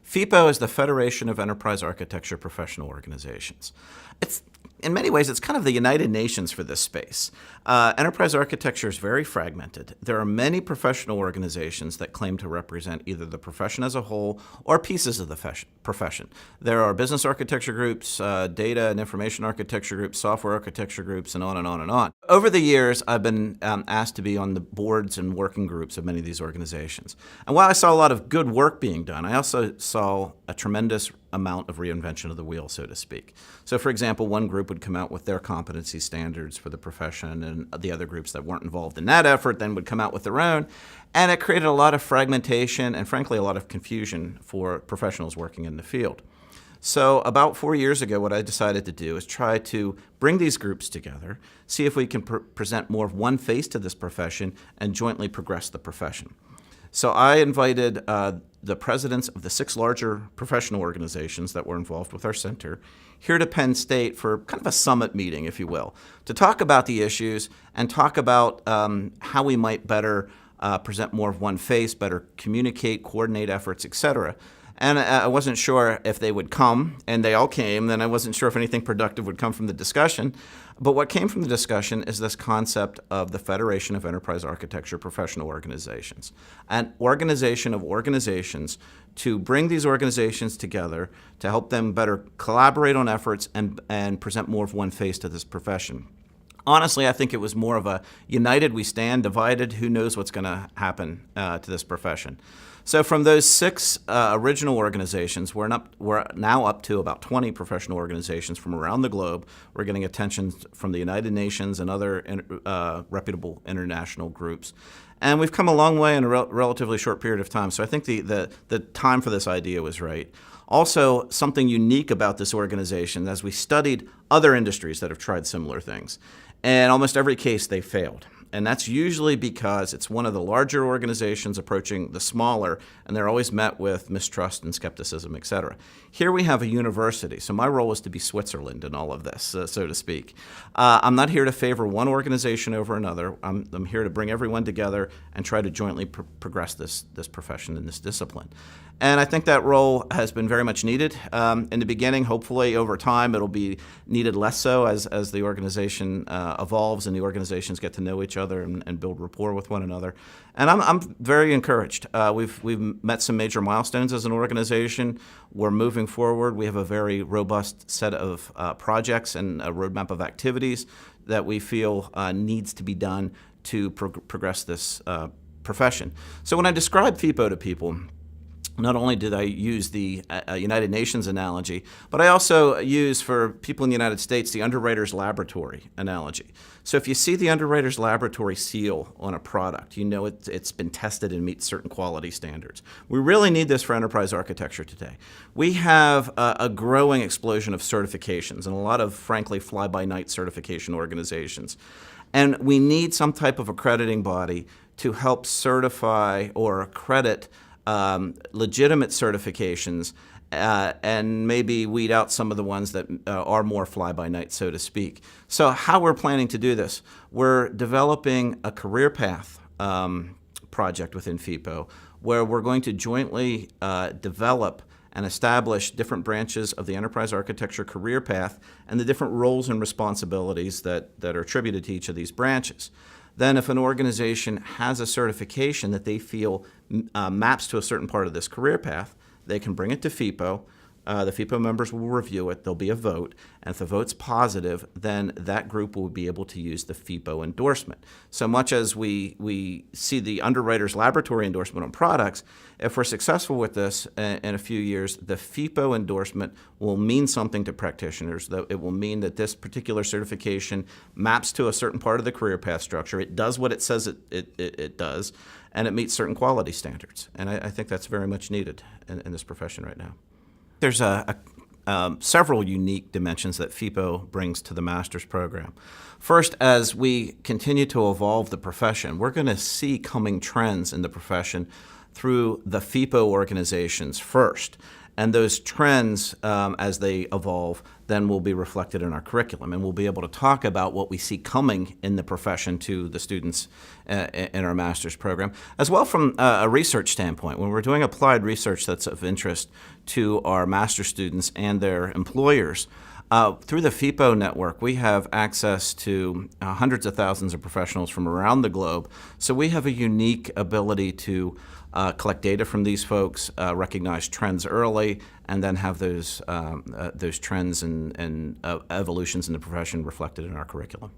FEAPO is the Federation of Enterprise Architecture Professional Organizations. In many ways, it's kind of the United Nations for this space. Enterprise architecture is very fragmented. There are many professional organizations that claim to represent either the profession as a whole or pieces of the profession. There are business architecture groups, data and information architecture groups, software architecture groups, and on and on and on. Over the years, I've been asked to be on the boards and working groups of many of these organizations. And while I saw a lot of good work being done, I also saw a tremendous amount of reinvention of the wheel, so to speak. So, for example, one group would come out with their competency standards for the profession, and the other groups that weren't involved in that effort then would come out with their own. And it created a lot of fragmentation and, frankly, a lot of confusion for professionals working in the field. So about 4 years ago, what I decided to do is try to bring these groups together, see if we can present more of one face to this profession and jointly progress the profession. So I invited the presidents of the 6 larger professional organizations that were involved with our center here to Penn State for kind of a summit meeting, if you will, to talk about the issues and talk about how we might better present more of one face, better communicate, coordinate efforts, et cetera. And I wasn't sure if they would come, and they all came. Then I wasn't sure if anything productive would come from the discussion. But what came from the discussion is this concept of the Federation of Enterprise Architecture Professional Organizations, an organization of organizations to bring these organizations together to help them better collaborate on efforts and present more of one face to this profession. Honestly, I think it was more of a united we stand, divided who knows what's going to happen to this profession. So from those 6 original organizations, we're now up to about 20 professional organizations from around the globe. We're getting attention from the United Nations and other reputable international groups. And we've come a long way in a relatively short period of time. So I think the time for this idea was right. Also, something unique about this organization, as we studied other industries that have tried similar things, and almost every case they failed. And that's usually because it's one of the larger organizations approaching the smaller, and they're always met with mistrust and skepticism, et cetera. Here we have a university, so my role is to be Switzerland in all of this, so to speak. I'm not here to favor one organization over another. I'm here to bring everyone together and try to jointly progress this profession and this discipline. And I think that role has been very much needed. In the beginning, hopefully over time, it'll be needed less so as the organization evolves and the organizations get to know each other and build rapport with one another. And I'm very encouraged. We've met some major milestones as an organization. We're moving forward. We have a very robust set of projects and a roadmap of activities that we feel needs to be done to progress this profession. So when I describe FEAPO to people, not only did I use the United Nations analogy, but I also use, for people in the United States, the underwriter's laboratory analogy. So if you see the underwriter's laboratory seal on a product, you know it's been tested and meets certain quality standards. We really need this for enterprise architecture today. We have a growing explosion of certifications and a lot of, frankly, fly-by-night certification organizations. And we need some type of accrediting body to help certify or accredit legitimate certifications and maybe weed out some of the ones that are more fly-by-night, so to speak. So how we're planning to do this, we're developing a career path project within FEAPO where we're going to jointly develop and establish different branches of the enterprise architecture career path and the different roles and responsibilities that are attributed to each of these branches. Then if an organization has a certification that they feel maps to a certain part of this career path, they can bring it to FEAPO. The FEAPO members will review it. There'll be a vote. And if the vote's positive, then that group will be able to use the FEAPO endorsement. So much as we see the underwriter's laboratory endorsement on products, if we're successful with this in a few years, the FEAPO endorsement will mean something to practitioners. It will mean that this particular certification maps to a certain part of the career path structure. It does what it says it does, and it meets certain quality standards. And I think that's very much needed in this profession right now. There's several unique dimensions that FEAPO brings to the master's program. First, as we continue to evolve the profession, we're going to see coming trends in the profession through the FEAPO organizations first. And those trends, as they evolve, then will be reflected in our curriculum. And we'll be able to talk about what we see coming in the profession to the students in our master's program, as well from a research standpoint. When we're doing applied research that's of interest to our master's students and their employers, through the FEAPO network, we have access to hundreds of thousands of professionals from around the globe. So we have a unique ability to collect data from these folks, recognize trends early, and then have those trends and evolutions in the profession reflected in our curriculum.